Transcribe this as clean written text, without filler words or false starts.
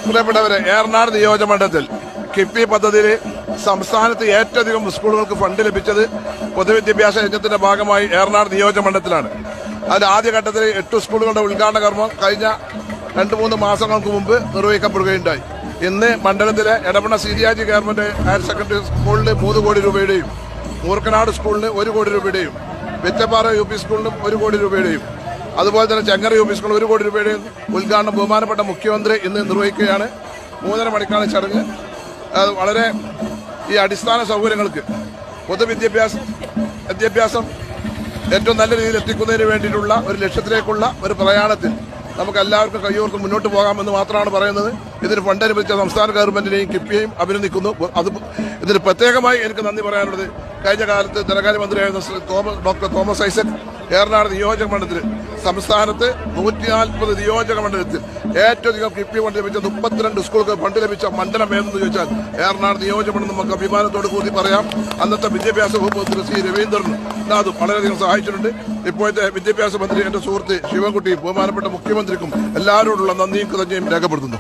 പ്രിയപ്പെട്ടവരെ, ഏറനാട് നിയോജകമണ്ഡലത്തിൽ കിഫ്ബി പദ്ധതിയിൽ സംസ്ഥാനത്ത് ഏറ്റവും അധികം സ്കൂളുകൾക്ക് ഫണ്ട് ലഭിച്ചത് പൊതുവിദ്യാഭ്യാസ യജ്ഞത്തിന്റെ ഭാഗമായി ഏറനാട് നിയോജകമണ്ഡലത്തിലാണ്. അതിൽ ആദ്യഘട്ടത്തിൽ 8 സ്കൂളുകളുടെ ഉദ്ഘാടന കർമ്മം കഴിഞ്ഞ 2-3 മാസങ്ങൾക്ക് മുമ്പ് നിർവഹിക്കപ്പെടുകയുണ്ടായി. ഇന്ന് മണ്ഡലത്തിലെ Edavanna CGIG government higher secondary സ്കൂളിന് 3 കോടി രൂപയുടെയും, മൂർക്കനാട് സ്കൂളിന് 1 കോടി രൂപയുടെയും, വെറ്റപ്പാറ UP സ്കൂളിനും 1 കോടി രൂപയുടെയും, അതുപോലെ തന്നെ ചെങ്ങര UP സ്കൂളിൽ 1 കോടി രൂപയുടെയും ഉദ്ഘാടനം ബഹുമാനപ്പെട്ട മുഖ്യമന്ത്രി ഇന്ന് നിർവഹിക്കുകയാണ്. 3:30 മണിക്കാണ് ചടങ്ങ്. വളരെ ഈ അടിസ്ഥാന സൗകര്യങ്ങൾക്ക് വിദ്യാഭ്യാസം ഏറ്റവും നല്ല രീതിയിൽ എത്തിക്കുന്നതിന് വേണ്ടിയിട്ടുള്ള ഒരു ലക്ഷ്യത്തിലേക്കുള്ള ഒരു പ്രയാണത്തിൽ നമുക്ക് എല്ലാവർക്കും കയ്യോർക്ക് മുന്നോട്ട് പോകാമെന്ന് മാത്രമാണ് പറയുന്നത്. ഇതിന് ഫണ്ട് അനുവദിച്ച സംസ്ഥാന ഗവൺമെന്റിനെയും കിഫ്ബിയെയും അഭിനന്ദിക്കുന്നു. ഇതിന് പ്രത്യേകമായി എനിക്ക് നന്ദി പറയാനുള്ളത്, കഴിഞ്ഞ കാലത്ത് ധനകാര്യ മന്ത്രിയായിരുന്ന ഡോക്ടർ തോമസ് ഐസക് ഏറനാട് നിയോജക മണ്ഡലത്തിൽ സംസ്ഥാനത്ത് 140 നിയോജക മണ്ഡലത്തിൽ ഏറ്റവും അധികം കിഫ്ബി ഫണ്ട് ലഭിച്ച 32 സ്കൂളുകൾ ഫണ്ട് ലഭിച്ച മണ്ഡലം ഏതെന്ന് ചോദിച്ചാൽ ഏറനാട് നിയോജക മണ്ഡലം നമുക്ക് അഭിമാനത്തോട് കൂടി പറയാം. അന്നത്തെ വിദ്യാഭ്യാസ വകുപ്പ് മന്ത്രി ശ്രീ രവീന്ദ്രൻ അത് വളരെയധികം സഹായിച്ചിട്ടുണ്ട്. ഇപ്പോഴത്തെ വിദ്യാഭ്യാസ മന്ത്രി എന്റെ സുഹൃത്ത് ശിവൻകുട്ടി, ബഹുമാനപ്പെട്ട മുഖ്യമന്ത്രിക്കും എല്ലാവരോടുള്ള നന്ദിയും കൃതജ്ഞയും രേഖപ്പെടുത്തുന്നു.